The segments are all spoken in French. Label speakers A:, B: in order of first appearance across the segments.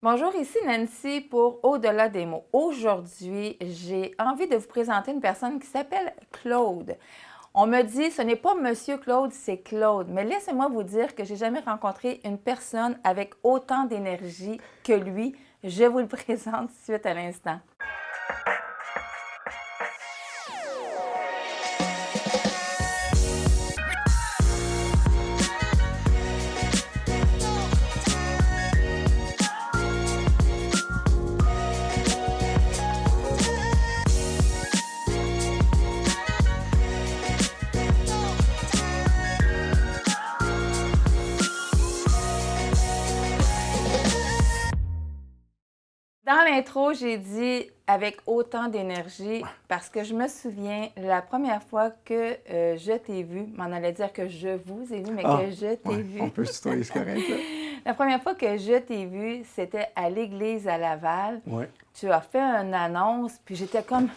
A: Bonjour, ici Nancy pour Au-delà des mots. Aujourd'hui, j'ai envie de vous présenter une personne qui s'appelle Claude. On me dit, ce n'est pas Monsieur Claude, c'est Claude. Mais laissez-moi vous dire que j'ai jamais rencontré une personne avec autant d'énergie que lui. Je vous le présente tout de suite à l'instant. Dans l'intro, j'ai dit avec autant d'énergie parce que je me souviens la première fois que je t'ai vu, m'en allait dire que je vous ai vu, mais que je t'ai vu.
B: On peut se tutoyer, c'est correct, là.
A: La première fois que je t'ai vu, c'était à l'église à Laval.
B: Ouais.
A: Tu as fait une annonce, puis j'étais comme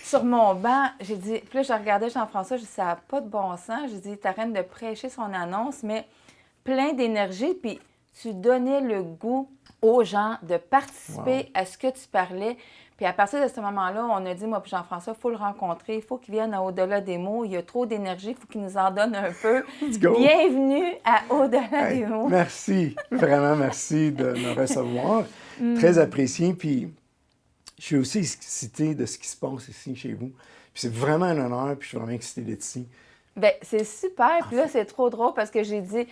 A: sur mon banc. J'ai dit, puis là, je regardais Jean-François, je dis, ça n'a pas de bon sens. J'ai dit, t'arrêtes de prêcher son annonce, mais plein d'énergie, puis tu donnais le goût aux gens de participer à ce que tu parlais. Puis à partir de ce moment-là, on a dit, moi puis Jean-François, il faut le rencontrer, il faut qu'il vienne à Au-delà des mots. Il y a trop d'énergie, il faut qu'il nous en donne un peu.
B: Let's go.
A: Bienvenue à Au-delà
B: Hey,
A: des mots.
B: merci, vraiment merci de me recevoir. Très apprécié, puis je suis aussi excité de ce qui se passe ici chez vous. Puis c'est vraiment un honneur, puis je suis vraiment excité d'être ici.
A: Bien, c'est super. Puis là, c'est trop drôle parce que j'ai dit,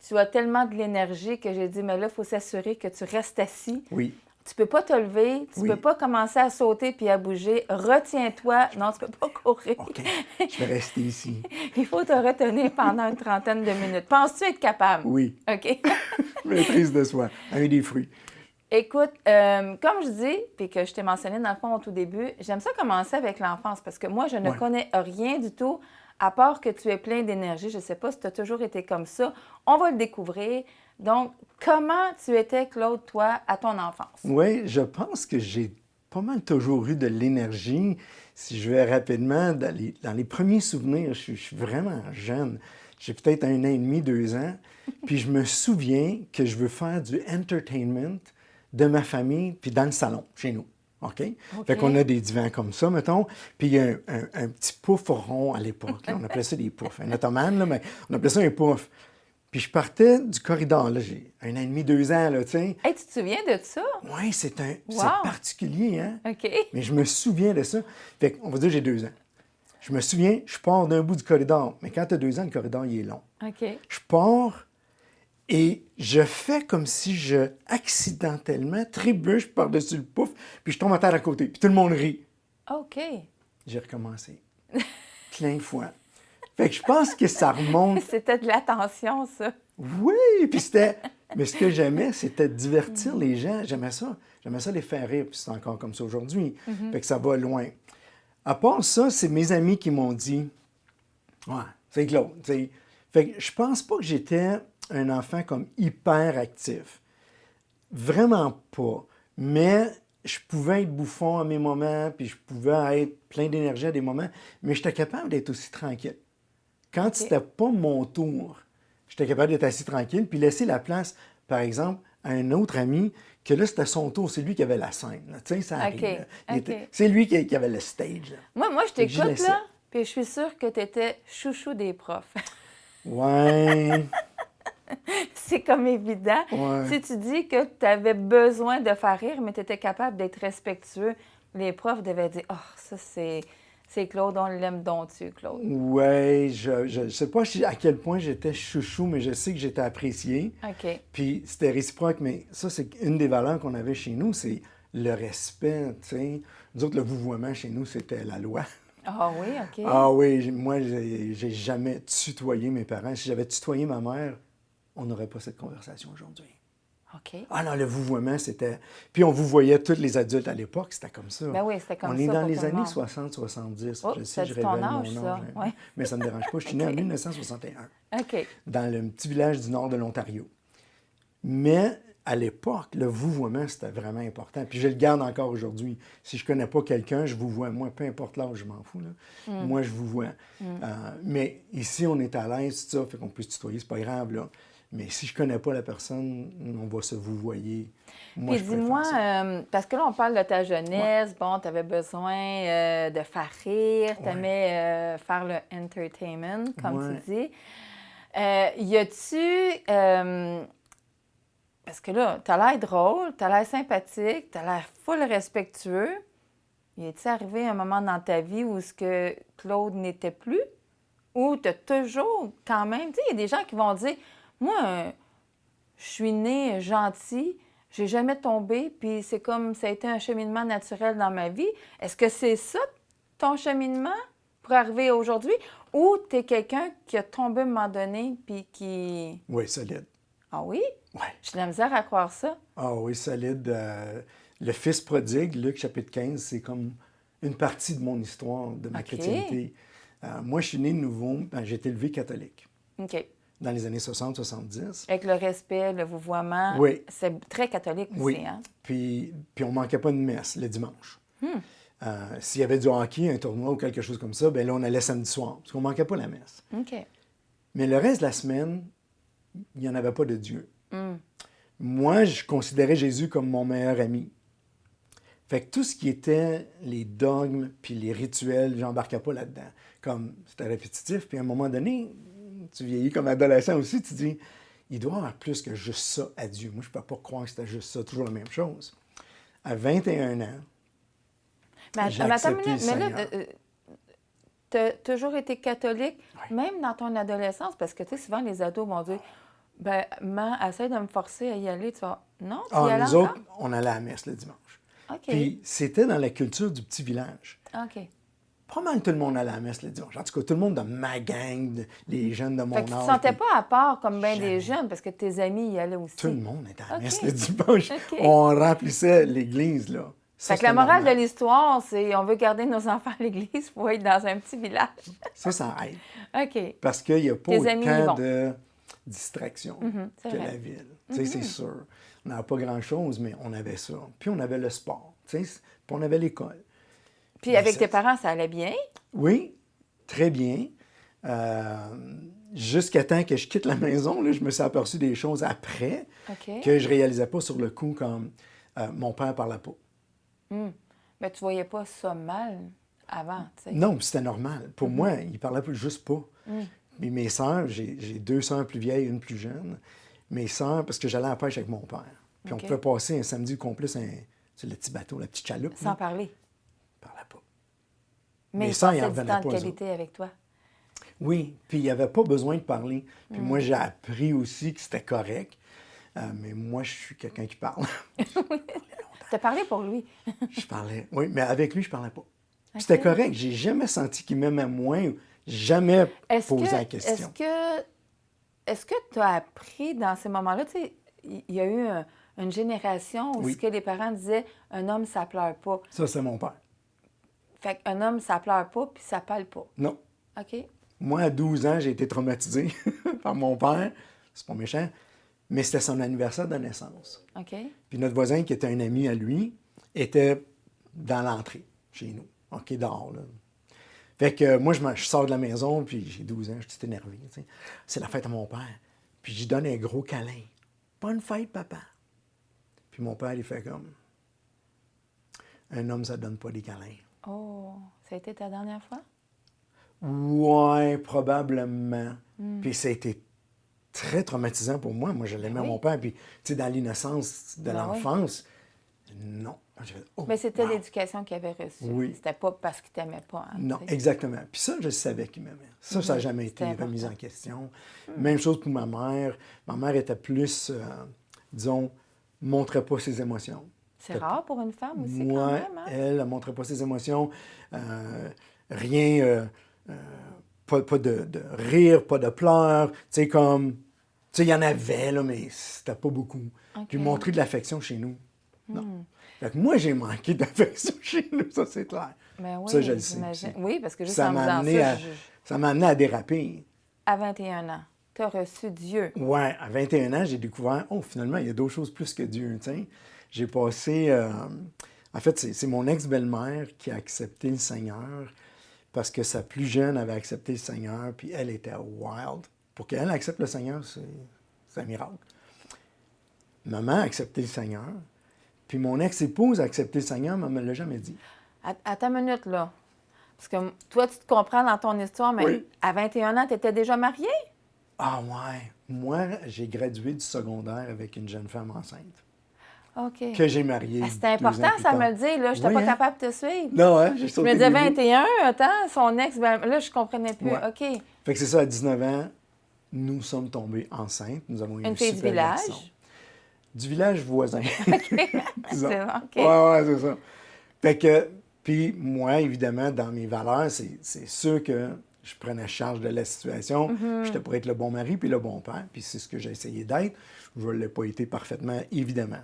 A: tu as tellement de l'énergie que j'ai dit, mais là, il faut s'assurer que tu restes assis.
B: Oui,
A: Tu peux pas te lever, tu
B: Oui.
A: peux pas commencer à sauter puis à bouger. Retiens-toi. Non, tu peux pas courir.
B: OK, je vais rester ici.
A: Il faut te retenir pendant une trentaine de minutes. Penses-tu être capable?
B: Oui,
A: OK.
B: maîtrise de soi, avec des fruits.
A: Écoute, comme je dis, puis que je t'ai mentionné dans le fond au tout début, j'aime ça commencer avec l'enfance parce que moi, je ne
B: Ouais.
A: connais rien du tout, à part que tu es plein d'énergie. Je ne sais pas si tu as toujours été comme ça. On va le découvrir. Donc, comment tu étais, Claude, toi, à ton enfance?
B: Oui, je pense que j'ai pas mal toujours eu de l'énergie. Si je vais rapidement, dans les premiers souvenirs, je suis vraiment jeune. J'ai peut-être 1 an et demi, 2 ans. Puis je me souviens que je veux faire du entertainment de ma famille, puis dans le salon, chez nous. OK? Fait qu'on a des divans comme ça, mettons. Puis il y a un petit pouf rond à l'époque. Là. On appelait ça des poufs. Un ottomane, là, mais on appelait ça un pouf. Puis je partais du corridor, là, j'ai 1 an et demi, 2 ans, là, tu sais.
A: Hey, tu te souviens de ça?
B: Oui, c'est
A: Wow!
B: particulier, hein?
A: OK.
B: Mais je me souviens de ça. Fait qu'on va dire que j'ai 2 ans. Je me souviens, je pars d'un bout du corridor. Mais quand tu as 2 ans, le corridor, il est long.
A: OK.
B: Je pars et je fais comme si je, accidentellement, trébuche par-dessus le pouf, puis je tombe à terre à côté. Puis tout le monde rit.
A: OK.
B: J'ai recommencé. Plein de fois. Fait que je pense que ça remonte.
A: C'était de l'attention, ça.
B: Oui, puis c'était... Mais ce que j'aimais, c'était de divertir les gens. J'aimais ça. J'aimais ça les faire rire, puis c'est encore comme ça aujourd'hui. Fait que ça va loin. À part ça, c'est mes amis qui m'ont dit « Ouais, c'est Claude. » t'sais. Fait que je pense pas que j'étais un enfant comme hyper actif. Vraiment pas. Mais je pouvais être bouffon à mes moments, puis je pouvais être plein d'énergie à des moments, mais j'étais capable d'être aussi tranquille. Quand c'était pas mon tour, j'étais capable d'être assis tranquille, puis laisser la place, par exemple, à un autre ami, que là, c'était son tour. C'est lui qui avait la scène. Là. Tu sais, ça arrive.
A: OK,
B: Là.
A: OK.
B: C'est lui qui avait le stage. Là.
A: Moi, je
B: Fait que j'y
A: t'écoute,
B: laissais.
A: là, puis je suis sûre que tu étais chouchou des profs.
B: Ouais.
A: C'est comme évident.
B: Ouais.
A: Si tu dis que tu avais besoin de faire rire, mais tu étais capable d'être respectueux, les profs devaient dire « Oh, ça, c'est Claude, on l'aime donc tu, Claude. »
B: Ouais, je sais pas à quel point j'étais chouchou, mais je sais que j'étais apprécié.
A: OK.
B: Puis c'était réciproque, mais ça, c'est une des valeurs qu'on avait chez nous, c'est le respect, tu sais. Nous autres, le vouvoiement chez nous, c'était la loi.
A: Ah oui, OK.
B: Ah oui, moi, j'ai jamais tutoyé mes parents. Si j'avais tutoyé ma mère, on n'aurait pas cette conversation aujourd'hui.
A: OK.
B: Ah non, le vouvoiement, c'était... Puis on vous voyait tous les adultes à l'époque, c'était comme ça.
A: Ben oui, c'était comme
B: on
A: ça
B: est dans
A: pour
B: les
A: tout le
B: années
A: monde.
B: 60-70.
A: Oh,
B: Je
A: ça
B: sais, je
A: dit ton
B: révèle
A: âge,
B: mon
A: ça.
B: âge, hein.
A: Ouais.
B: Mais ça ne me dérange pas. Je suis né en 1961,
A: OK.
B: dans le petit village du nord de l'Ontario. Mais à l'époque, le vouvoiement, c'était vraiment important. Puis je le garde encore aujourd'hui. Si je ne connais pas quelqu'un, je vous vois. Moi, peu importe l'âge, je m'en fous. Là. Moi, je vous vois. Mais ici, on est à l'aise, tout ça, fait qu'on peut se tutoyer, c'est pas grave. Là. Mais si je connais pas la personne, on va se vouvoyer. Moi,
A: Puis
B: je préfère
A: dis-moi,
B: ça.
A: parce que là, on parle de ta jeunesse. Bon, tu avais besoin de faire rire, tu aimais faire le entertainment, comme
B: Ouais.
A: tu dis. Y a-tu. Parce que là, tu as l'air drôle, tu as l'air sympathique, tu as l'air full respectueux. Y est-il arrivé un moment dans ta vie où ce que Claude n'était plus? Ou tu as toujours, quand même. Tu sais, il y a des gens qui vont dire moi, je suis née gentille, j'ai jamais tombé, puis c'est comme ça a été un cheminement naturel dans ma vie. Est-ce que c'est ça, ton cheminement, pour arriver aujourd'hui? Ou tu es quelqu'un qui a tombé à un moment donné, puis qui.
B: Oui, solide.
A: Ah oui?
B: Ouais.
A: J'ai de la misère à croire ça.
B: Ah oui, solide. Le Fils prodigue, Luc chapitre 15, c'est comme une partie de mon histoire, de ma
A: OK.
B: chrétienté. Moi, je suis né de nouveau, j'ai été élevé catholique
A: OK.
B: dans les années 60-70.
A: Avec le respect, le vouvoiement,
B: Oui.
A: c'est très catholique aussi,
B: Oui.
A: hein?
B: Puis on manquait pas de messe le dimanche. S'il y avait du hockey, un tournoi ou quelque chose comme ça, bien là, on allait samedi soir, parce qu'on manquait pas la messe.
A: OK.
B: Mais le reste de la semaine, il n'y en avait pas de Dieu. Moi, je considérais Jésus comme mon meilleur ami. Fait que tout ce qui était les dogmes puis les rituels, j'embarquais pas là-dedans. Comme c'était répétitif, puis à un moment donné, tu vieillis comme adolescent aussi, tu dis, il doit y avoir plus que juste ça à Dieu. Moi, je peux pas croire que c'était juste ça, toujours la même chose. À 21 ans, j'ai accepté le
A: mais là,
B: Seigneur.
A: tu as toujours été catholique, même dans ton adolescence, parce que, tu sais, souvent, les ados vont dire, ben, essaie de me forcer à y aller. Tu vas, non, tu y allais
B: Nous
A: encore?
B: autres, on allait à la messe le dimanche.
A: OK.
B: Puis c'était dans la culture du petit village.
A: OK.
B: Pas mal tout le monde allait à la messe le dimanche. En tout cas, tout le monde de ma gang, les jeunes de mon
A: Fait que tu
B: âge.
A: te sentais
B: puis
A: pas à part comme bien
B: Jamais.
A: des jeunes, parce que tes amis y allaient aussi.
B: Tout le monde était à la
A: OK.
B: messe le dimanche.
A: OK.
B: On remplissait l'église, là. Ça,
A: Fait que la
B: c'était
A: morale
B: normal.
A: de l'histoire, c'est on veut garder nos enfants à l'église pour être dans un petit village.
B: Ça aide.
A: OK.
B: Parce qu'il n'y a pas
A: Tes amis y
B: autant
A: vont.
B: de distractions
A: c'est
B: que
A: vrai.
B: la ville. Tu sais, c'est sûr. On n'avait pas grand-chose, mais on avait ça. Puis on avait le sport, tu sais, puis on avait l'école.
A: Puis
B: Mais
A: avec
B: ça-
A: tes parents, ça allait bien?
B: Oui, très bien. Jusqu'à temps que je quitte la maison, là, je me suis aperçu des choses après
A: OK.
B: que je réalisais pas sur le coup, comme mon père parlait pas.
A: Mais tu voyais pas ça mal avant, tu sais.
B: Non, puis c'était normal. Pour moi, il parlait juste pas. Mais mes sœurs, j'ai 2 sœurs plus vieilles, une plus jeune. Mes sœurs, parce que j'allais à la pêche avec mon père. Puis
A: OK.
B: on pouvait passer un samedi complet sur le petit bateau, la petite chaloupe.
A: Sans
B: là.
A: parler.
B: Il parlait pas.
A: Mais
B: Mes
A: ils
B: sœurs, ils en
A: passaient du
B: revenaient
A: temps de
B: pas, eux
A: qualité avec toi.
B: Oui, puis il n'y avait pas besoin de parler. Puis moi, j'ai appris aussi que c'était correct. Mais moi, je suis quelqu'un qui parle.
A: Tu as parlé pour lui.
B: Je parlais. Oui, mais avec lui, je parlais pas. Puis c'était correct. J'ai jamais senti qu'il m'aimait moins. Ou jamais posé la question.
A: Est-ce que tu as appris dans ces moments-là, tu sais, il y a eu une génération où
B: Oui.
A: ce que les parents disaient, un homme, ça pleure pas.
B: Ça, c'est mon père.
A: Fait qu'un homme, ça pleure pas, puis ça parle pas.
B: Non.
A: OK?
B: Moi, à 12 ans, j'ai été traumatisé par mon père. C'est pas méchant. Mais c'était son anniversaire de naissance.
A: OK?
B: Puis notre voisin, qui était un ami à lui, était dans l'entrée, chez nous. OK, dehors, là. Fait que moi, je sors de la maison, puis j'ai 12 ans, je suis tout énervé. Tu sais. C'est la fête à mon père. Puis j'y donne un gros câlin. Bonne fête, papa. Puis mon père, il fait comme... Un homme, ça donne pas des câlins.
A: Oh, ça a été ta dernière fois?
B: Ouais, probablement. Puis ça a été très traumatisant pour moi. Moi, je l'aimais
A: oui.
B: mon père. Puis, tu sais, dans l'innocence de
A: Ben oui.
B: l'enfance, non. J'ai fait, oh,
A: Mais c'était
B: wow.
A: l'éducation qu'il avait reçue.
B: Oui.
A: C'était pas parce qu'il t'aimait pas. Hein,
B: Non,
A: tu sais.
B: exactement. Puis ça, je savais qu'il m'aimait. Ça n'a jamais été
A: C'était
B: remis en
A: important.
B: question. Même chose pour ma mère. Ma mère était plus, disons, montrait pas ses émotions.
A: C'est rare pour une femme aussi, quand
B: Moi,
A: même. Hein?
B: elle ne montrait pas ses émotions. Rien, pas de rire, pas de pleurs. Tu sais, comme... Tu sais, il y en avait, là, mais c'était pas beaucoup.
A: OK.
B: Puis montrer de l'affection chez nous, non. Fait que moi, j'ai manqué d'affection chez nous, ça, c'est clair.
A: Ben oui,
B: Ça, je le sais
A: j'imagine.
B: aussi.
A: Oui, parce que juste
B: Ça
A: en me
B: m'a
A: disant
B: amené
A: ça,
B: à, ça m'a amené à déraper.
A: à 21 ans, tu as reçu Dieu.
B: Ouais, à 21 ans, j'ai découvert, oh, finalement, il y a d'autres choses plus que Dieu, tu sais. J'ai passé, en fait, c'est mon ex-belle-mère qui a accepté le Seigneur parce que sa plus jeune avait accepté le Seigneur, puis elle était wild. Pour qu'elle accepte le Seigneur, c'est un miracle. Maman a accepté le Seigneur, puis mon ex-épouse a accepté le Seigneur, mais elle ne me l'a jamais dit.
A: Attends une minute, là. Parce que toi, tu te comprends dans ton histoire, mais
B: Oui.
A: à 21 ans, tu étais déjà mariée?
B: Ah ouais. Moi, j'ai gradué du secondaire avec une jeune femme enceinte
A: OK.
B: que j'ai mariée.
A: C'était important, ça me le dit, là. Je n'étais
B: Oui,
A: pas
B: hein?
A: capable de te suivre.
B: Non, hein? J'ai
A: Je
B: sauté
A: me disais
B: le début.
A: 21, attends, son ex, ben, là, je comprenais plus.
B: Ouais.
A: OK.
B: Fait que c'est ça, à 19 ans, nous sommes tombés enceintes. Nous avons eu
A: Une
B: un
A: fille du
B: super
A: village?
B: garçon. Du village voisin. Disons.
A: C'est bon, OK.
B: Ouais, c'est ça. Fait que, puis moi, évidemment, dans mes valeurs, c'est sûr que je prenais charge de la situation. J'étais pour être le bon mari puis le bon père. Puis c'est ce que j'ai essayé d'être. Je ne l'ai pas été parfaitement, évidemment.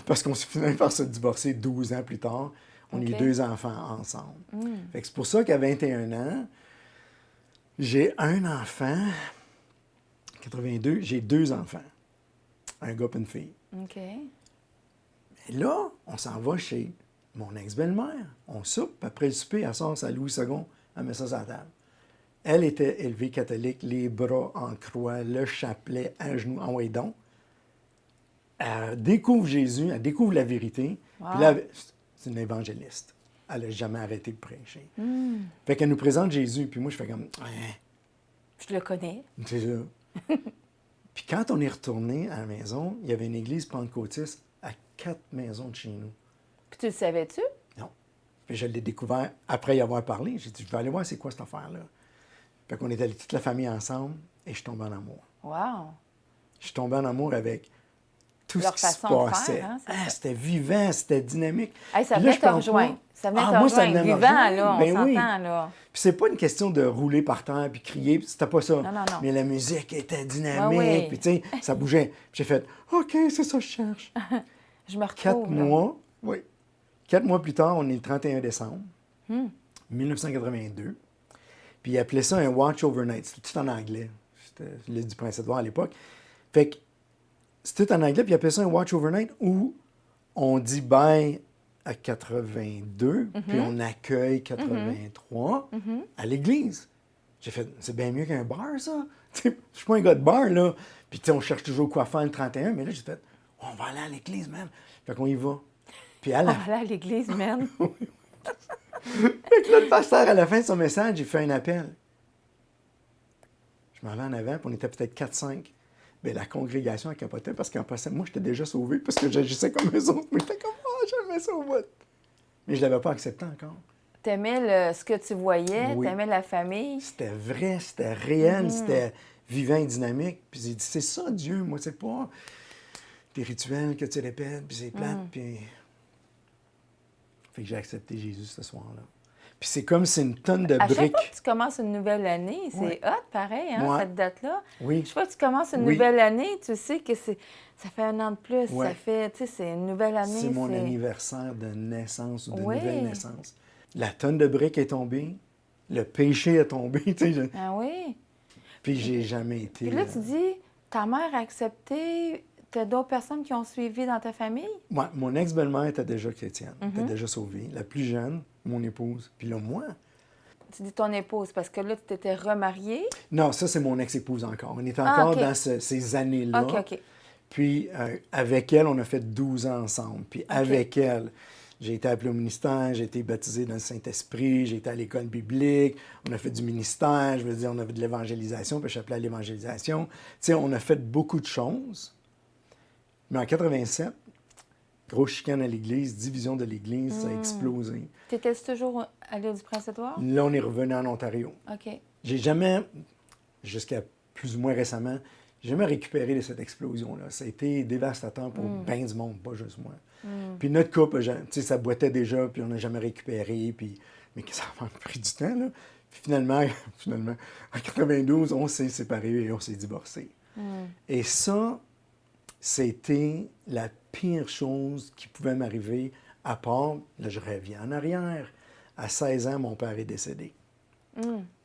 B: Parce qu'on s'est fini par se divorcer 12 ans plus tard. On a eu
A: OK.
B: 2 enfants ensemble. Fait que c'est pour ça qu'à 21 ans, j'ai un enfant. 82, j'ai 2 enfants. Un gars et une fille.
A: OK.
B: Et là, on s'en va chez mon ex-belle-mère. On soupe, puis après le souper, elle sort sa Louis II, elle met ça sur la table. Elle était élevée catholique, les bras en croix, le chapelet à genoux, en ouais donc. Elle découvre Jésus, elle découvre la vérité.
A: Wow.
B: Puis là, c'est une évangéliste. Elle n'a jamais arrêté de prêcher. Fait qu'elle nous présente Jésus, puis moi, je fais comme, ouais,
A: Je le connais.
B: c'est ça. Puis quand on est retourné à la maison, il y avait une église pentecôtiste à 4 maisons de chez nous.
A: Puis tu le savais-tu?
B: Non. Puis je l'ai découvert après y avoir parlé. J'ai dit, je vais aller voir c'est quoi cette affaire-là. Fait qu'on est allé toute la famille ensemble et je suis tombé en amour.
A: Wow.
B: Je suis tombé en amour avec tout
A: Leur
B: ce qui se
A: façon de
B: passait.
A: faire, hein, c'est ça.
B: C'était vivant, c'était dynamique.
A: Hey, ça
B: Puis
A: venait
B: je
A: te
B: pense
A: rejoindre.
B: pas-
A: Ça venait te
B: moi, ça
A: rejoindre.
B: venait me
A: Vivant,
B: rejoindre.
A: là, on
B: Ben oui.
A: s'entend, là.
B: Puis c'est pas une question de rouler par terre puis crier, puis c'était pas ça.
A: Non, non, non.
B: Mais la musique était dynamique,
A: Ouais, oui.
B: puis tu sais, ça bougeait. Puis j'ai fait, OK, c'est ça que je cherche.
A: Je me
B: 4
A: retrouve, là.
B: mois, oui. 4 mois plus tard, on est le 31 décembre
A: Hmm.
B: 1982. Puis il appelait ça un watch overnight. C'était tout en anglais. C'était l'île du Prince-Édouard à l'époque. Fait que c'était tout en anglais, puis il appelait ça un watch overnight où on dit bye à 82, puis on accueille 83 à l'église. J'ai fait, c'est bien mieux qu'un bar, ça. Tu sais, je suis pas un gars de bar, là. Puis tu sais, on cherche toujours quoi faire le 31, mais là, j'ai fait, on va aller à l'église, man. Fait qu'on y va. Puis à la
A: Oh, là, à l'église, man.
B: Fait que là, le pasteur, à la fin de son message, il fait un appel. Je m'en vais en avant, puis on était peut-être 4-5. Bien, la congrégation a capoté parce qu'en passant, moi, j'étais déjà sauvé parce que j'agissais comme eux autres. Mais j'étais comme, oh, j'aimais ça au bout. Mais je ne l'avais pas accepté encore.
A: T'aimais ce que tu voyais,
B: Oui.
A: t'aimais la famille.
B: C'était vrai, c'était réel, c'était vivant et dynamique. Puis j'ai dit, c'est ça, Dieu. Moi, c'est pas des rituels que tu répètes, puis c'est plate, puis... Fait que j'ai accepté Jésus ce soir-là. Puis c'est comme c'est une tonne de
A: À chaque
B: briques.
A: fois que tu commences une nouvelle année, c'est
B: Ouais.
A: hot, pareil, hein,
B: Ouais.
A: cette date-là.
B: Oui.
A: Chaque fois que tu commences une
B: Oui.
A: nouvelle année, tu sais que ça fait un an de plus.
B: Ouais.
A: Ça fait, tu sais, c'est une nouvelle année.
B: C'est mon anniversaire de naissance ou de
A: Oui.
B: nouvelle naissance. La tonne de briques est tombée, le péché est tombé, tu sais.
A: Ah oui.
B: Puis j'ai jamais été...
A: Puis là, tu dis, ta mère a accepté, t'as d'autres personnes qui ont suivi dans ta famille?
B: Moi, mon ex-belle-mère était déjà chrétienne, était déjà sauvée. La plus jeune, mon épouse. Puis là, moi...
A: Tu dis ton épouse, parce que là, tu t'étais remariée.
B: Non, ça, c'est mon ex-épouse encore. On est
A: Ah,
B: encore
A: OK.
B: dans ces années-là.
A: OK, OK.
B: Puis avec elle, on a fait 12 ans ensemble. Puis avec elle, j'ai été appelé au ministère, j'ai été baptisé dans le Saint-Esprit, j'ai été à l'école biblique, on a fait du ministère, je veux dire, on avait de l'évangélisation, puis je suis appelé à l'évangélisation. Tu sais, on a fait beaucoup de choses. Mais en 87, grosse chicane à l'Église, division de l'Église, ça a explosé.
A: T'étais toujours à l'île du Prince-Édouard?
B: Là, on est revenu en Ontario.
A: OK.
B: J'ai jamais, jusqu'à plus ou moins récemment, j'ai jamais récupéré de cette explosion-là. Ça a été dévastateur pour bien du monde, pas juste moi. Puis notre couple, tu sais, ça boitait déjà, puis on n'a jamais récupéré, puis... Mais ça a pris du temps, là. Puis finalement, en 92, on s'est séparés et on s'est divorcés. Et ça, c'était la pire chose qui pouvait m'arriver, à part, là, je reviens en arrière. À 16 ans, mon père est décédé.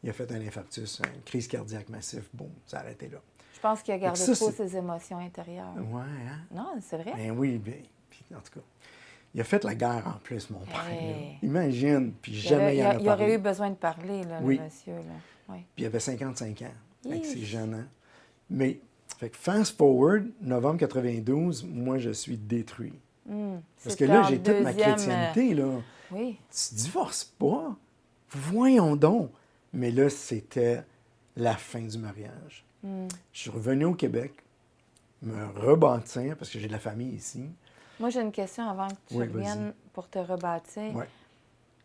B: Il a fait un infarctus, une crise cardiaque massive. Boum, ça a arrêté là.
A: Je pense qu'il a gardé
B: ça,
A: trop
B: c'est-
A: ses émotions intérieures.
B: Ouais, hein?
A: Non, c'est vrai?
B: Ben oui, ben, puis en tout cas. Il a fait la guerre en plus, mon père.
A: Hey.
B: là. Imagine, puis
A: Il,
B: jamais il en a
A: il
B: parlé.
A: aurait eu besoin de parler, là,
B: Oui.
A: le monsieur. Là. Oui.
B: Puis il avait 55 ans, avec
A: Hi.
B: ses jeunes ans. Mais Fait que fast forward, novembre 92, moi, je suis détruit. Parce que
A: C'était
B: là,
A: en
B: j'ai toute ma
A: deuxième,
B: chrétienté, là.
A: Oui.
B: Tu divorces pas? Voyons donc. Mais là, c'était la fin du mariage. Je suis revenu au Québec, me rebâtir, parce que j'ai de la famille ici.
A: Moi, j'ai une question avant que tu
B: Oui, vas-y.
A: reviennes pour te rebâtir.
B: Ouais.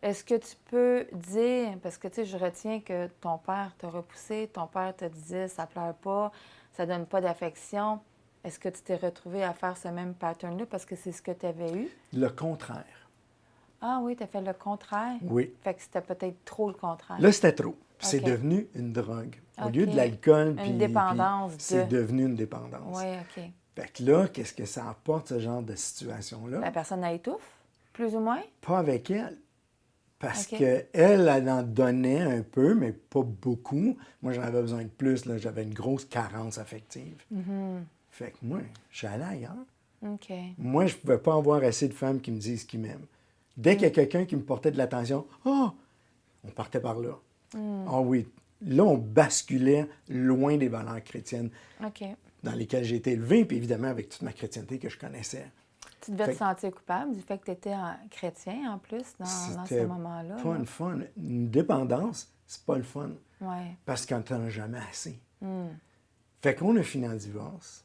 A: Est-ce que tu peux dire, parce que tu sais, je retiens que ton père t'a repoussé, ton père te disait ça pleure pas, ça donne pas d'affection. Est-ce que tu t'es retrouvé à faire ce même pattern-là parce que c'est ce que tu avais eu?
B: Le contraire.
A: Ah oui, tu as fait le contraire?
B: Oui.
A: Fait que c'était peut-être trop le contraire.
B: Là, c'était trop. C'est
A: OK.
B: devenu une drogue. Au
A: OK.
B: lieu de l'alcool,
A: Une dépendance
B: c'est
A: de-
B: devenu une dépendance.
A: Oui, OK.
B: Fait que là, qu'est-ce que ça apporte, ce genre de situation-là?
A: La personne a étouffe, plus ou moins?
B: Pas avec elle. Parce
A: OK.
B: qu'elle, elle en donnait un peu, mais pas beaucoup. Moi, j'en avais besoin de plus. Là. J'avais une grosse carence affective. Fait que moi, je suis allé ailleurs.
A: OK.
B: Moi, je ne pouvais pas avoir assez de femmes qui me disent qu'ils m'aiment. Dès qu'il y a quelqu'un qui me portait de l'attention, on partait par là. Ah oui, là, on basculait loin des valeurs chrétiennes
A: OK.
B: dans lesquelles j'ai été élevé, puis évidemment avec toute ma chrétienté que je connaissais.
A: Tu devais
B: Fait
A: te sentir coupable du fait que tu étais chrétien en plus dans ce
B: C'était
A: moment-là.
B: pas
A: là.
B: une fun. Une dépendance, c'est pas le fun.
A: Oui.
B: Parce qu'on n'en a jamais assez. Fait qu'on a fini en divorce.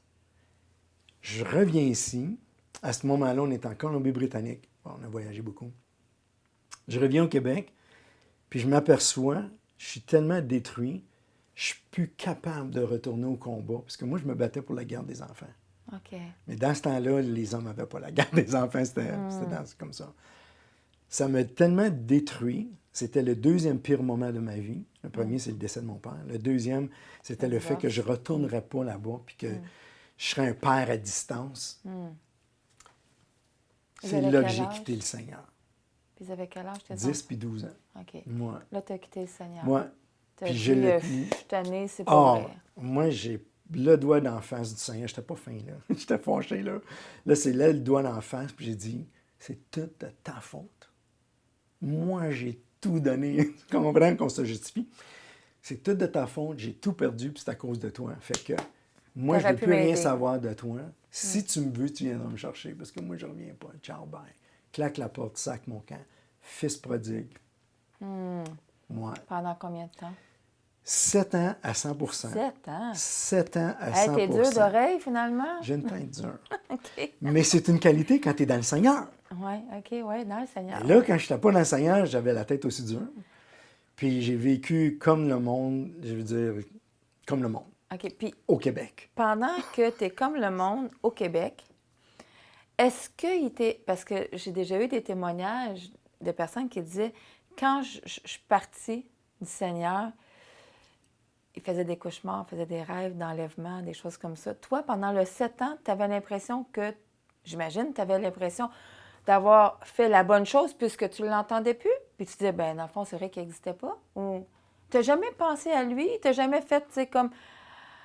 B: Je reviens ici. À ce moment-là, on est en Colombie-Britannique. Bon, on a voyagé beaucoup. Je reviens au Québec, puis je m'aperçois, je suis tellement détruit, je suis plus capable de retourner au combat. Parce que moi, je me battais pour la garde des enfants.
A: OK.
B: Mais dans ce temps-là, les hommes n'avaient pas la garde des enfants. C'était comme ça. Ça m'a tellement détruit. C'était le deuxième pire moment de ma vie. Le premier, c'est le décès de mon père. Le deuxième, c'était le fait que je ne retournerais pas là-bas puis que je serais un père à distance.
A: Ils
B: C'est
A: avaient
B: là que
A: quel
B: j'ai
A: âge?
B: quitté le Seigneur.
A: Puis ils avaient quel âge, tes
B: 10 puis 12 ans.
A: OK.
B: Moi.
A: Là, tu as quitté le Seigneur.
B: Moi.
A: Tu as
B: Puis
A: dit,
B: je l'ai
A: je suis tannée, c'est pas
B: Ah,
A: vrai.
B: moi, j'ai le doigt d'en face du Seigneur. J'étais pas fin, là. J'étais fâché, là. Là, c'est là le doigt d'en face. Puis j'ai dit, c'est tout de ta faute. Moi, j'ai tout donné. Tu comprends qu'on se justifie? C'est tout de ta faute. J'ai tout perdu, puis c'est à cause de toi. Fait que moi, je
A: T'aurais
B: ne veux
A: pu
B: plus rien
A: m'aider.
B: savoir de toi. Si tu me veux, tu viendras me chercher, parce que moi, je reviens pas. Ciao, bye. Claque la porte, sac mon camp. Fils prodigue. Moi,
A: Pendant combien de temps?
B: 7 ans à 100
A: 7 ans.
B: 7 ans à
A: Hey,
B: 100
A: t'es dur d'oreille, finalement?
B: J'ai une tête dure.
A: OK.
B: Mais c'est une qualité quand tu es dans le Seigneur.
A: Oui, OK, oui, dans le Seigneur.
B: Et là, quand je n'étais pas dans le Seigneur, j'avais la tête aussi dure. Puis j'ai vécu comme le monde, je veux dire, comme le monde,
A: OK, puis
B: au Québec.
A: pendant que tu es comme le monde au Québec, est-ce qu'il était... Parce que j'ai déjà eu des témoignages de personnes qui disaient, quand je suis partie du Seigneur, il faisait des cauchemars, il faisait des rêves d'enlèvement, des choses comme ça. Toi, pendant le 7 ans, tu avais l'impression que, j'imagine, tu avais l'impression d'avoir fait la bonne chose puisque tu ne l'entendais plus. Puis tu disais, ben dans le fond, c'est vrai qu'il n'existait pas. Ou tu n'as jamais pensé à lui, tu n'as jamais fait, tu sais, comme,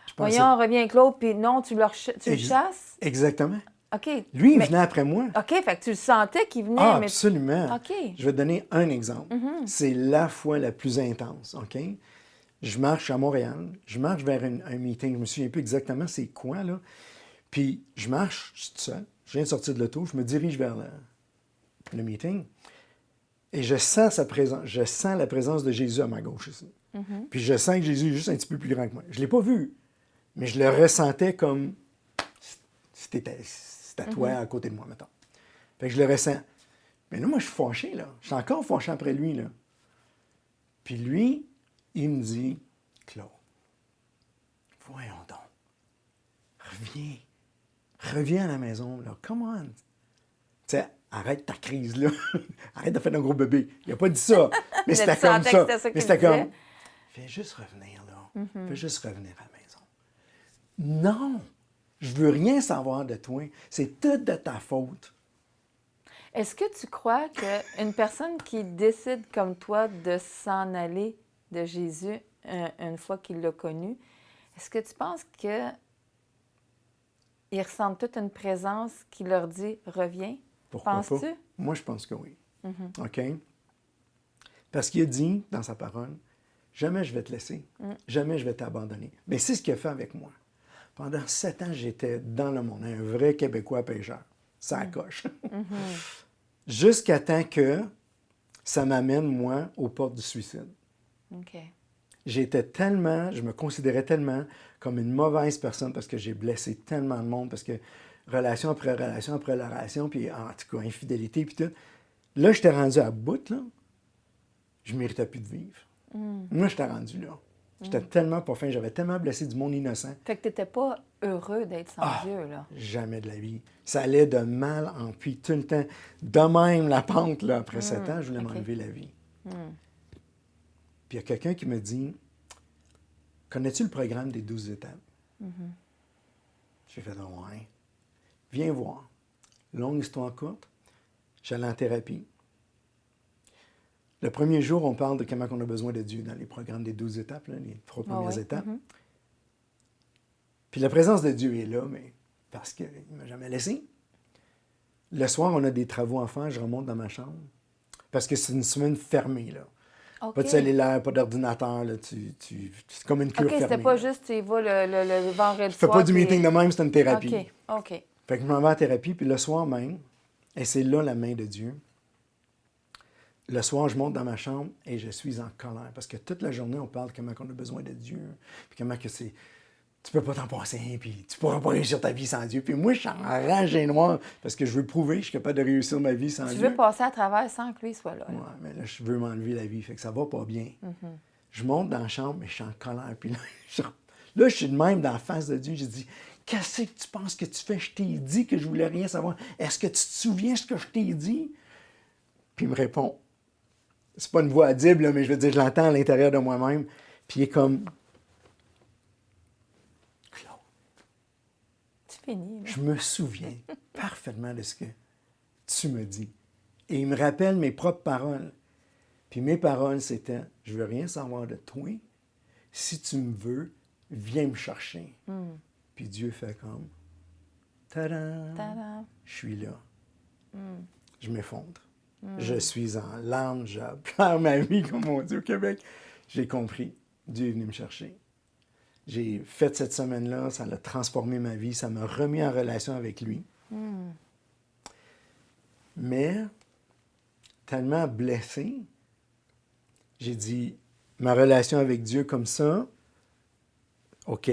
B: Je pensais-
A: voyons, reviens Claude, puis non, tu le
B: Ex-
A: chasses.
B: Exactement.
A: OK.
B: Lui, il
A: Mais-
B: venait après moi.
A: OK, fait que tu le sentais qu'il venait,
B: Ah,
A: mais...
B: absolument.
A: OK.
B: Je vais te donner un exemple. C'est la fois la plus intense, OK? Je marche à Montréal, je marche vers un meeting, je me souviens plus exactement c'est quoi, là. Puis je marche, je suis tout seul, je viens de sortir de l'auto, je me dirige vers le meeting, et je sens sa présence, je sens la présence de Jésus à ma gauche ici. Puis je sens que Jésus est juste un petit peu plus grand que moi. Je ne l'ai pas vu, mais je le ressentais comme c'était toi à côté de moi, mettons. Fait que je le ressens. Mais là, moi, je suis fâché, là. Je suis encore fâché après lui, là. Puis lui, il me dit, Claude, voyons donc. Reviens. Reviens à la maison, là. Come on. Tu sais, arrête ta crise, là. Arrête de faire un gros bébé. Il n'a pas dit ça. Mais
A: Mais
B: c'était
A: tu
B: comme
A: sentais
B: ça.
A: que c'était ça qu'il
B: Mais c'était
A: disait.
B: comme, fais juste revenir, là. Fais juste revenir à la maison. Non. Je veux rien savoir de toi. C'est tout de ta faute.
A: Est-ce que tu crois qu'une personne qui décide comme toi de s'en aller de Jésus une fois qu'il l'a connu, est-ce que tu penses qu'ils ressentent toute une présence qui leur dit « reviens »
B: Pourquoi
A: Penses-tu?
B: pas? Moi, je pense que oui. OK? Parce qu'il a dit dans sa parole, jamais je vais te laisser, jamais je vais t'abandonner. Mais c'est ce qu'il a fait avec moi. Pendant 7 ans, j'étais dans le monde, un vrai Québécois pêcheur. Ça coche. Jusqu'à temps que ça m'amène, moi, aux portes du suicide.
A: OK.
B: Je me considérais tellement comme une mauvaise personne parce que j'ai blessé tellement de monde, parce que relation après relation après relation, puis en tout cas, infidélité, puis tout. Là, j'étais rendu à bout, là. Je ne méritais plus de vivre. Moi, j'étais rendu là. J'étais tellement pas fin, j'avais tellement blessé du monde innocent.
A: Fait que tu n'étais pas heureux d'être sans Dieu, là.
B: Jamais de la vie. Ça allait de mal en pis tout le temps. De même, la pente, là, après 7 ans, je voulais m'enlever la vie. Puis il y a quelqu'un qui me dit, connais-tu le programme des 12 étapes? J'ai fait, ouais. Viens voir. Longue histoire courte, j'allais en thérapie. Le premier jour, on parle de comment on a besoin de Dieu dans les programmes des 12 étapes, là, les 3 premières étapes. Puis la présence de Dieu est là, mais parce qu'il ne m'a jamais laissé. Le soir, on a des travaux à faire, je remonte dans ma chambre. Parce que c'est une semaine fermée, là.
A: OK.
B: Pas de cellulaire, pas d'ordinateur, là. C'est comme une cure
A: OK,
B: fermée.
A: c'était pas
B: là.
A: juste, tu y vas le vendredi
B: Je fais
A: soir.
B: pas du meeting de même, c'est une thérapie.
A: OK.
B: Fait que je m'en vais en thérapie, puis le soir même, et c'est là la main de Dieu. Le soir, je monte dans ma chambre et je suis en colère. Parce que toute la journée, on parle de comment on a besoin de Dieu. Puis comment que c'est... Tu peux pas t'en passer, puis tu pourras pas réussir ta vie sans Dieu. Puis moi, je suis en rage et noir parce que je veux prouver que je suis capable de réussir ma vie sans
A: Tu
B: Dieu.
A: veux passer à travers sans que lui soit là.
B: Ouais, mais là, je veux m'enlever la vie. Fait que ça va pas bien. Je monte dans la chambre, mais je suis en colère. Puis là, je suis de même dans la face de Dieu. J'ai dit, qu'est-ce que tu penses que tu fais? Je t'ai dit que je voulais rien savoir. Est-ce que tu te souviens de ce que je t'ai dit? Puis il me répond, c'est pas une voix audible, là, mais je veux dire, je l'entends à l'intérieur de moi-même. Puis il est comme, Claude,
A: Tu finis, là.
B: je me souviens parfaitement de ce que tu me dis. Et il me rappelle mes propres paroles. Puis mes paroles, c'était, je veux rien savoir de toi. Si tu me veux, viens me chercher. Puis Dieu fait comme, tadam,
A: Tadam.
B: je suis là. Je m'effondre. Je suis en larmes, je pleure ma vie, comme on dit au Québec. J'ai compris. Dieu est venu me chercher. J'ai fait cette semaine-là, ça a transformé ma vie, ça m'a remis en relation avec lui. Mais, tellement blessé, j'ai dit, ma relation avec Dieu comme ça, OK.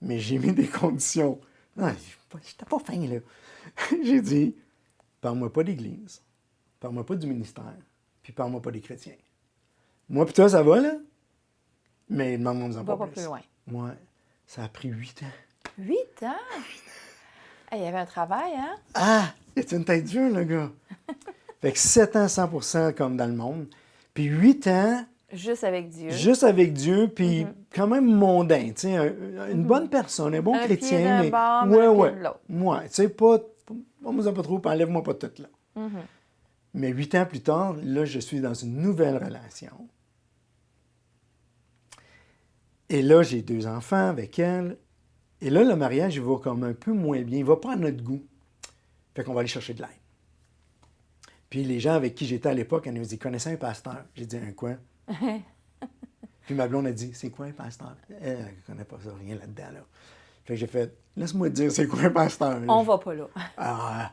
B: Mais j'ai mis des conditions. Non, j'étais pas fin, là. J'ai dit, parle-moi pas d'Église. Parle-moi pas du ministère, puis parle-moi pas des chrétiens. Moi puis toi, ça va, là? Mais demande-moi-en
A: Va
B: pas
A: pas plus loin.
B: Moi, ça a pris 8 ans.
A: 8 ans? Il y avait un travail, hein?
B: Ah! Il est une tête dure, le gars. Fait que 7 ans, 100% comme dans le monde. Puis 8 ans,
A: Juste avec Dieu.
B: juste avec Dieu, puis quand même mondain, tu sais, une bonne personne, un bon
A: Un pied
B: chrétien,
A: d'un
B: mais...
A: bord, mais un pied de l'autre.
B: Ouais, tu sais, pas moi pas trop, puis enlève-moi pas tout, là. Mais 8 ans plus tard, là, je suis dans une nouvelle relation. Et là, j'ai 2 enfants avec elle. Et là, le mariage, il va comme un peu moins bien. Il va pas à notre goût. Fait qu'on va aller chercher de l'aide. Puis les gens avec qui j'étais à l'époque, ils nous dit, connaissez un pasteur? J'ai dit, un quoi? Puis ma blonde a dit, c'est quoi un pasteur? Elle ne connaît pas ça, rien là-dedans, là. Fait que j'ai fait, laisse-moi te dire, c'est quoi un pasteur?
A: On va pas là.
B: Ah,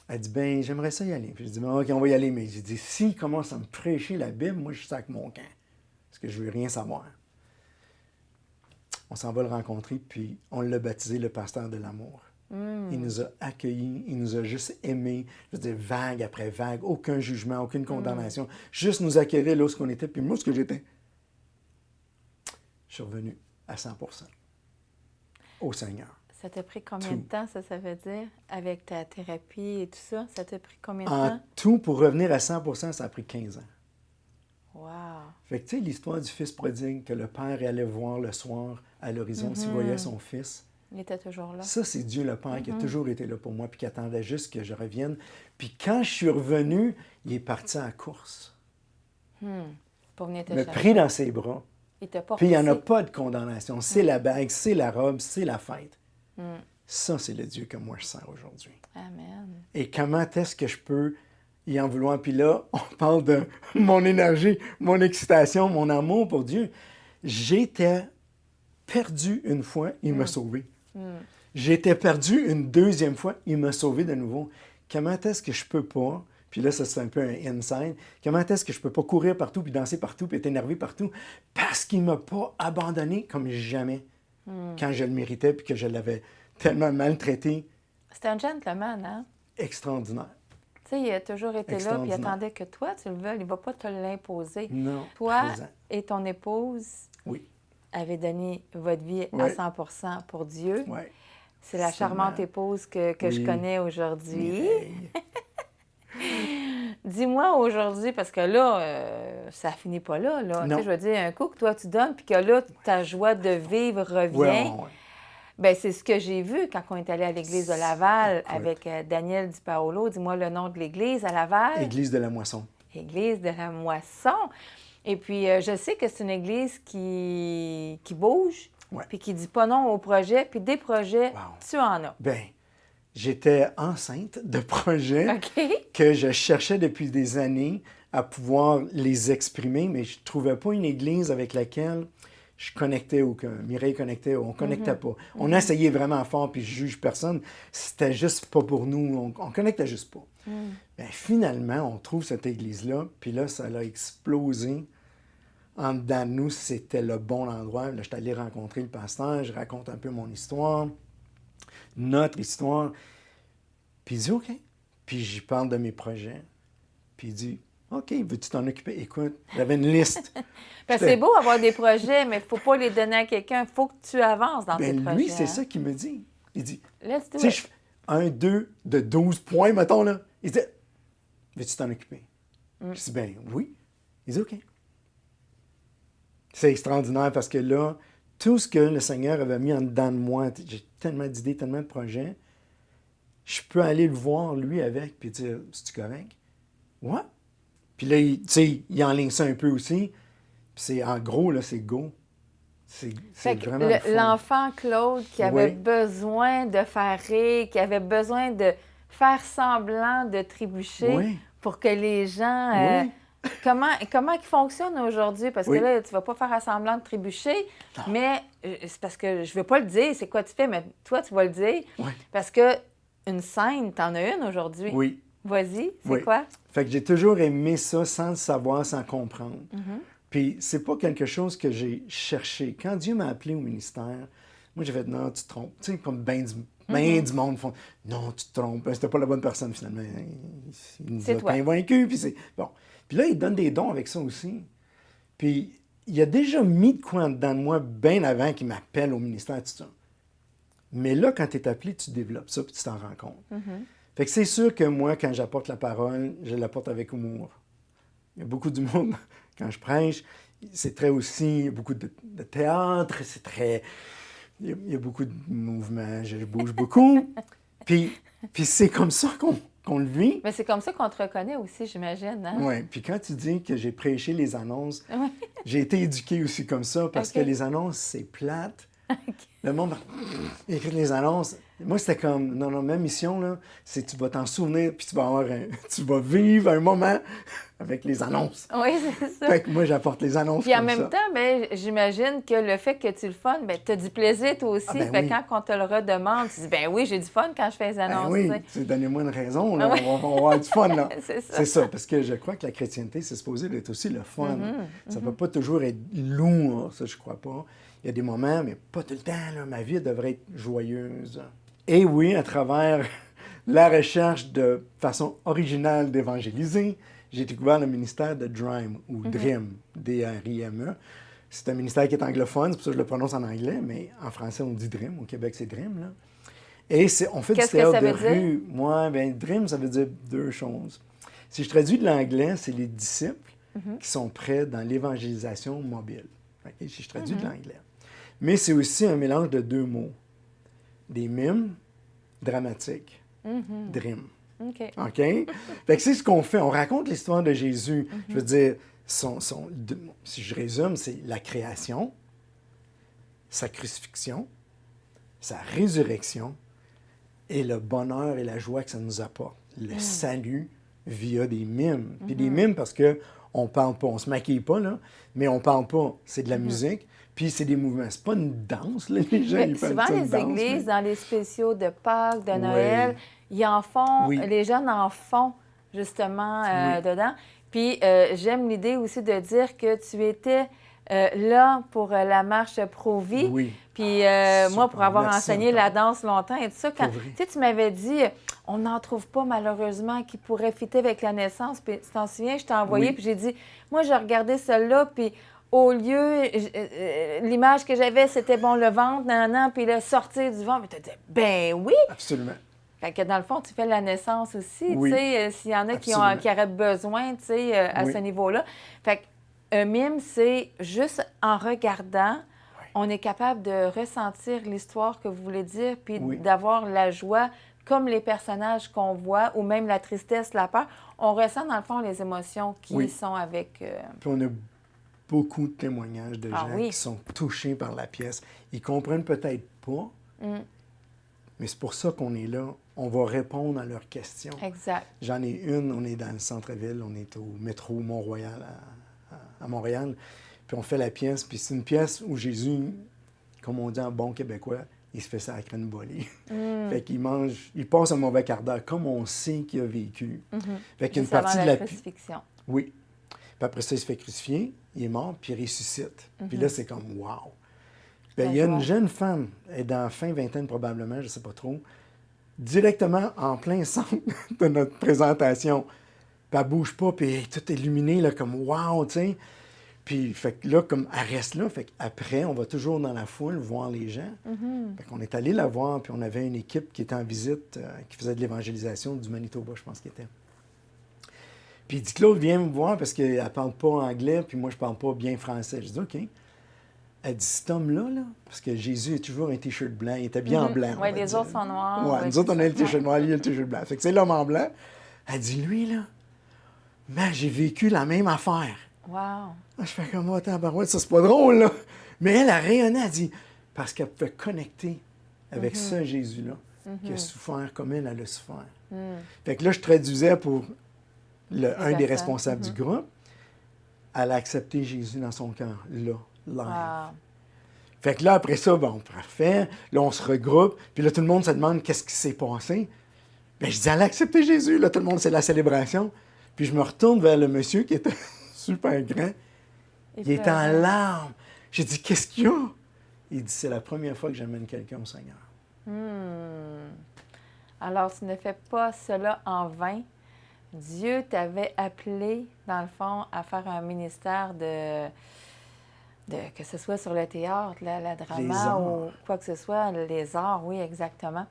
B: elle dit, ben, j'aimerais ça y aller. Puis j'ai dit, ben, OK, on va y aller. Mais j'ai dit, s'il commence à me prêcher la Bible, moi, je sac mon camp. Parce que je veux rien savoir. On s'en va le rencontrer, puis on l'a baptisé le pasteur de l'amour. Il nous a accueillis, il nous a juste aimés, je veux dire, vague après vague, aucun jugement, aucune condamnation, juste nous accueillir là où on était, puis moi, ce que j'étais. Je suis revenu à 100% au Seigneur.
A: Ça t'a pris combien de temps, ça veut dire, avec ta thérapie et tout ça? Ça t'a pris combien de
B: En
A: temps?
B: tout, pour revenir à 100%, ça a pris 15 ans.
A: Wow!
B: Fait que, tu sais, l'histoire du fils prodigue que le père allait voir le soir à l'horizon s'il voyait son fils.
A: Il était toujours là.
B: Ça, c'est Dieu le Père qui a toujours été là pour moi puis qui attendait juste que je revienne. Puis quand je suis revenu, il est parti à la course.
A: Pour venir te
B: Me
A: chercher.
B: pris dans ses bras.
A: Il t'a pas
B: Puis il n'y en a
A: repoussé.
B: pas de condamnation. C'est la bague, c'est la robe, c'est la fête. Ça, c'est le Dieu que moi je sers aujourd'hui.
A: Amen.
B: Et comment est-ce que je peux y en vouloir? Puis là, on parle de mon énergie, mon excitation, mon amour pour Dieu. J'étais perdu une fois, il m'a sauvé. J'ai été perdu une deuxième fois, il m'a sauvé de nouveau. Comment est-ce que je peux pas, puis là, ça c'est un peu un inside, comment est-ce que je peux pas courir partout, puis danser partout, puis être énervé partout, parce qu'il m'a pas abandonné comme jamais, quand je le méritais, puis que je l'avais tellement maltraité.
A: C'était un gentleman, hein?
B: Extraordinaire.
A: Tu sais, il a toujours été là, puis il
B: Extraordinaire.
A: attendait que toi, tu le veuilles. Il ne va pas te l'imposer.
B: Non,
A: Toi
B: présent.
A: et ton épouse
B: Oui,
A: avez donné votre vie à
B: Ouais.
A: 100% pour Dieu.
B: oui.
A: C'est la charmante épouse que je
B: Oui.
A: connais aujourd'hui.
B: Mireille.
A: Dis-moi aujourd'hui, parce que là, ça finit pas là. Tu
B: Non.
A: sais, je veux dire, un coup que toi, tu donnes, puis que là, ta joie de vivre revient.
B: Ouais.
A: Bien, c'est ce que j'ai vu quand on est allé à l'église de Laval
B: Écoute.
A: avec Daniel Di Paolo. Dis-moi le nom de l'église à Laval.
B: Église de la Moisson.
A: Église de la Moisson. Et puis, je sais que c'est une église qui bouge,
B: Ouais.
A: puis qui dit pas non au projet, puis des projets,
B: Wow.
A: tu en as.
B: Bien, j'étais enceinte de projets
A: OK?
B: que je cherchais depuis des années à pouvoir les exprimer, mais je ne trouvais pas une église avec laquelle je connectais ou que Mireille connectait, on ne connectait pas. On essayait vraiment fort, puis je juge personne. C'était juste pas pour nous. On ne connectait juste pas. Bien, finalement, on trouve cette église-là, puis là, ça a explosé. En dedans de nous, c'était le bon endroit. Là, je suis allé rencontrer le pasteur, je raconte un peu mon histoire, notre histoire. Puis il dit OK. Puis j'y parle de mes projets. Puis il dit OK, veux-tu t'en occuper? Écoute, j'avais une liste.
A: Parce que c'est beau avoir des projets, mais il ne faut pas les donner à quelqu'un. Il faut que tu avances dans tes
B: Ben
A: projets.
B: lui, c'est
A: hein.
B: ça qu'il me dit. Il dit,
A: Let's do
B: tu sais,
A: it.
B: je fais 1, 2 de 12 points, mettons, là. Il dit, veux-tu t'en occuper? Je dis, ben oui. Il dit, OK. C'est extraordinaire parce que là, tout ce que le Seigneur avait mis en dedans de moi, j'ai tellement d'idées, tellement de projets, je peux aller le voir, lui, avec, puis dire, c'est-tu correct? Ouais. Puis là, tu sais, il enligne ça un peu aussi. Puis c'est, en gros, là, c'est go. C'est
A: Fait que
B: vraiment le fun.
A: l'enfant Claude qui avait
B: Oui.
A: besoin de faire rire, qui avait besoin de faire semblant de trébucher
B: Oui.
A: pour que les gens...
B: Oui.
A: Comment il fonctionne aujourd'hui? Parce
B: Oui.
A: que là, tu vas pas faire semblant de trébucher, mais c'est parce que je veux pas le dire, c'est quoi tu fais, mais toi, tu vas le dire.
B: Oui.
A: Parce que une scène, t'en as une aujourd'hui.
B: Oui.
A: Vas-y, c'est
B: Oui.
A: quoi?
B: Fait que j'ai toujours aimé ça sans le savoir, sans comprendre. Puis c'est pas quelque chose que j'ai cherché. Quand Dieu m'a appelé au ministère, moi j'ai fait non, tu te trompes. Tu sais, comme ben du monde font non, tu te trompes. C'était pas la bonne personne finalement. Il nous
A: C'est
B: a
A: toi.
B: convaincus. Puis c'est bon. Puis là, il donne des dons avec ça aussi. Puis il a déjà mis de quoi en dedans de moi bien avant qu'il m'appelle au ministère, tout ça. Mais là, quand tu es appelé, tu développes ça puis tu t'en rends compte. Fait que c'est sûr que moi, quand j'apporte la parole, je l'apporte avec humour. Il y a beaucoup du monde, quand je prêche, c'est très aussi, beaucoup de théâtre, c'est très... Il y a beaucoup de mouvements, je bouge beaucoup. puis c'est comme ça qu'on le vit.
A: Mais c'est comme ça qu'on te reconnaît aussi, j'imagine. Hein?
B: Oui, puis quand tu dis que j'ai prêché les annonces,
A: Oui.
B: j'ai été éduqué aussi comme ça, parce
A: OK.
B: que les annonces, c'est plate. Le monde écrit les annonces. Moi, c'était comme, non, ma mission, là, c'est que tu vas t'en souvenir, puis tu vas vivre un moment avec les annonces.
A: Oui, c'est ça.
B: Fait que moi, j'apporte les annonces
A: Puis en
B: comme
A: même
B: ça.
A: temps, ben, j'imagine que le fait que tu le fun, ben, tu as du plaisir toi aussi.
B: Ah, ben
A: fait
B: oui.
A: quand on te le redemande, tu dis, ben oui, j'ai du fun quand je fais les
B: Ben
A: annonces.
B: oui,
A: tu sais.
B: c'est donnez-moi une raison, là,
A: Ah oui.
B: on va avoir du fun, là.
A: C'est ça.
B: C'est ça, parce que je crois que la chrétienté, c'est supposé d'être aussi le fun. Ça ne peut pas toujours être lourd, ça, je crois pas. Il y a des moments, mais pas tout le temps, là. Ma vie devrait être joyeuse. Et oui, à travers la recherche de façon originale d'évangéliser, j'ai découvert le ministère de DRIME, ou DRIM, D-R-I-M-E. C'est un ministère qui est anglophone, c'est pour ça que je le prononce en anglais, mais en français, on dit DRIM. Au Québec, c'est DRIM, là. Et on fait du
A: Qu'est-ce que
B: théâtre
A: ça
B: de
A: veut dire?
B: rue. Moi, bien, DRIM, ça veut dire deux choses. Si je traduis de l'anglais, c'est les disciples qui sont prêts dans l'évangélisation mobile. OK? Si je traduis de l'anglais. Mais c'est aussi un mélange de deux mots. Des mimes dramatiques. DRIM.
A: OK.
B: OK? Fait que c'est ce qu'on fait. On raconte l'histoire de Jésus. Je veux dire, si je résume, c'est la création, sa crucifixion, sa résurrection et le bonheur et la joie que ça nous apporte. Le salut via des mimes. Puis des mimes parce que On parle pas, on se maquille pas, là, mais on parle pas. C'est de la musique, puis c'est des mouvements. C'est pas une danse, là, les gens,
A: Mais
B: ils
A: souvent,
B: parlent de
A: les
B: ça, une danse,
A: églises,
B: mais-
A: dans les spéciaux de Pâques, de Noël, ils en font,
B: Oui.
A: les jeunes en font justement
B: Oui.
A: dedans. Puis j'aime l'idée aussi de dire que tu étais là pour la marche Pro-Vie.
B: Oui.
A: Puis
B: Ah,
A: moi, pour
B: super.
A: avoir
B: Merci
A: enseigné
B: encore.
A: la danse longtemps et tout ça, quand
B: Pour vrai.
A: tu sais, tu m'avais dit, on n'en trouve pas malheureusement qui pourrait fitter avec la naissance. Puis tu t'en souviens, je t'ai envoyé,
B: Oui.
A: puis j'ai dit, moi, j'ai regardé celle-là, puis au lieu, l'image que j'avais, c'était bon, le ventre, nan, puis le sortir du ventre. Puis tu as dit, ben oui!
B: Absolument.
A: Fait que dans le fond, tu fais la naissance aussi,
B: Oui.
A: tu sais, s'il y en a qui
B: Absolument.
A: auraient besoin, tu sais, à
B: Oui.
A: ce niveau-là. Fait qu'un mime, c'est juste en regardant, on est capable de ressentir l'histoire que vous voulez dire, puis
B: Oui.
A: d'avoir la joie, comme les personnages qu'on voit, ou même la tristesse, la peur. On ressent, dans le fond, les émotions qui
B: Oui.
A: sont avec...
B: Puis on a beaucoup de témoignages de
A: Ah
B: gens
A: oui.
B: qui sont touchés par la pièce. Ils comprennent peut-être pas, mais c'est pour ça qu'on est là. On va répondre à leurs questions.
A: Exact.
B: J'en ai une, on est dans le centre-ville, on est au métro Mont-Royal à Montréal, puis on fait la pièce, puis c'est une pièce où Jésus, comme on dit en bon québécois, il se fait sacrer une volée. Fait qu'il mange, il passe un mauvais quart d'heure, comme on sait qu'il a vécu. Fait qu'il y a une
A: Juste avant
B: partie de
A: la
B: la...
A: crucifixion.
B: Oui. Puis après ça, il se fait crucifier, il est mort, puis il ressuscite. Puis là, c'est comme, wow! Bien, il y a une jeune femme, elle est dans la fin vingtaine probablement, je ne sais pas trop, directement en plein centre de notre présentation. Puis elle bouge pas, puis elle est toute illuminée, là, comme wow, tu sais. Puis, fait que là, comme elle reste là, fait qu'après, on va toujours dans la foule voir les gens. Fait qu'on est allé la voir, puis on avait une équipe qui était en visite, qui faisait de l'évangélisation du Manitoba, je pense qu'il était. Puis il dit, Claude, viens me voir parce qu'elle ne parle pas anglais, puis moi, je parle pas bien français. Je dis, OK. Elle dit, cet homme-là, là, parce que Jésus a toujours un T-shirt blanc, il était bien en blanc.
A: Oui, les autres sont noirs.
B: Oui, nous autres, on a le T-shirt noir, lui, il a le T-shirt blanc. Fait que c'est l'homme en blanc. Elle dit, lui, là, mais j'ai vécu la même affaire.
A: Wow.
B: Je fais comme, oh, tabarouette, ça, c'est pas drôle, là. Mais elle a rayonné, elle dit, parce qu'elle peut connecter avec ce Jésus-là, qui a souffert comme elle a souffert. Fait que là, je traduisais pour un des responsables du groupe. Elle a accepté Jésus dans son cœur, là, live.
A: Wow.
B: Fait que là, après ça, bon, parfait. Là, on se regroupe. Puis là, tout le monde se demande qu'est-ce qui s'est passé. Bien, je dis, elle a accepté Jésus. Là, tout le monde, c'est la célébration. Puis je me retourne vers le monsieur qui était super grand. Il était en larmes. J'ai dit, qu'est-ce qu'il y a? Il dit, c'est la première fois que j'amène quelqu'un au Seigneur.
A: Alors, tu ne fais pas cela en vain. Dieu t'avait appelé, dans le fond, à faire un ministère que ce soit sur le théâtre, la drama ou quoi que ce soit, les arts, oui, exactement.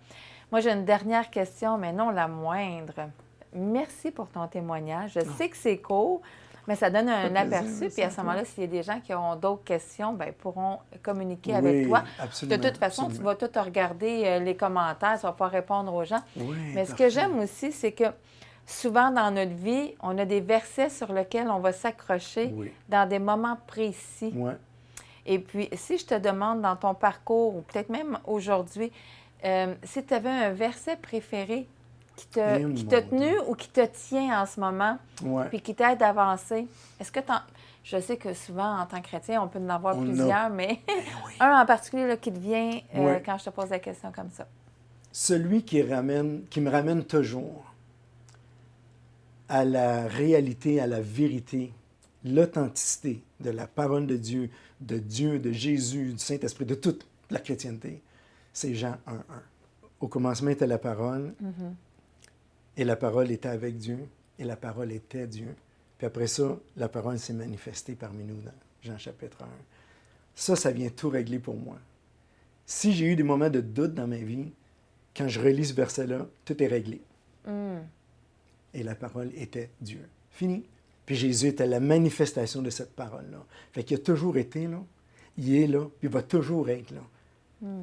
A: Moi, j'ai une dernière question, mais non la moindre. Merci pour ton témoignage. Je sais que c'est court, mais ça donne un aperçu. Puis à ce moment-là, s'il y a des gens qui ont d'autres questions, bien, ils pourront communiquer avec toi.
B: Absolument,
A: de toute façon, tu vas tout regarder les commentaires, tu vas pouvoir répondre aux gens.
B: Oui,
A: mais ce que j'aime aussi, c'est que souvent dans notre vie, on a des versets sur lesquels on va s'accrocher dans des moments précis.
B: Oui.
A: Et puis, si je te demande dans ton parcours, ou peut-être même aujourd'hui, si tu avais un verset préféré qui t'a tenu ou qui te tient en ce moment, puis qui t'aide à avancer, est-ce que je sais que souvent, en tant que chrétien, on peut en avoir plusieurs, mais un en particulier là, qui te vient quand je te pose la question comme ça.
B: Celui qui me ramène toujours à la réalité, à la vérité, l'authenticité de la parole de Dieu, de Jésus, du Saint-Esprit, de toute la chrétienté, c'est Jean 1:1. Au commencement était la parole, et la parole était avec Dieu, et la parole était Dieu. Puis après ça, la parole s'est manifestée parmi nous dans Jean chapitre 1. Ça vient tout régler pour moi. Si j'ai eu des moments de doute dans ma vie, quand je relis ce verset-là, tout est réglé. Et la parole était Dieu. Fini. Puis Jésus était la manifestation de cette parole-là. Fait qu'il a toujours été là, il est là, puis il va toujours être là.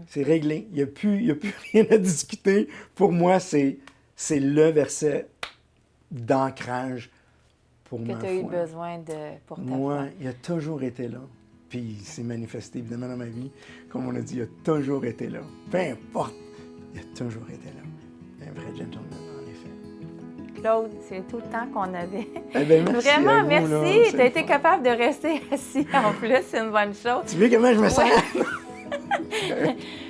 B: C'est réglé. Il n'y a plus rien à discuter. Pour moi, c'est le verset d'ancrage pour ma foi.
A: Que tu as eu besoin pour ta foi.
B: Il a toujours été là. Puis il s'est manifesté, évidemment, dans ma vie. Comme on a dit, il a toujours été là. Peu importe, il a toujours été là. Un vrai gentleman, en effet.
A: Claude, c'est tout le temps qu'on avait.
B: Eh bien, merci
A: Vraiment,
B: à vous, là.
A: merci.
B: C'est
A: Tu as
B: le
A: été
B: fun.
A: capable de rester assis en plus, c'est une bonne chose.
B: Tu vois comment je me sens?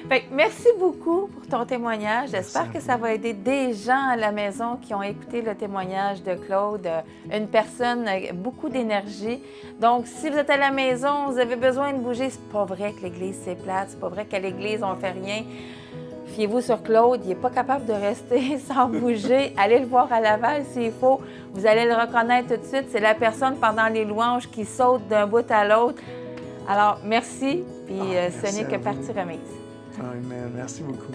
A: Fait que merci beaucoup pour ton témoignage. J'espère
B: Merci à
A: que ça va aider des gens à la maison qui ont écouté le témoignage de Claude, une personne avec beaucoup d'énergie. Donc, si vous êtes à la maison, vous avez besoin de bouger, c'est pas vrai que l'Église c'est plate, c'est pas vrai qu'à l'Église on fait rien. Fiez-vous sur Claude, il n'est pas capable de rester sans bouger. Allez le voir à Laval s'il faut. Vous allez le reconnaître tout de suite. C'est la personne pendant les louanges qui saute d'un bout à l'autre. Alors, merci. Puis ce
B: merci
A: n'est
B: à
A: que
B: vous.
A: partie remise.
B: Amen. Merci beaucoup.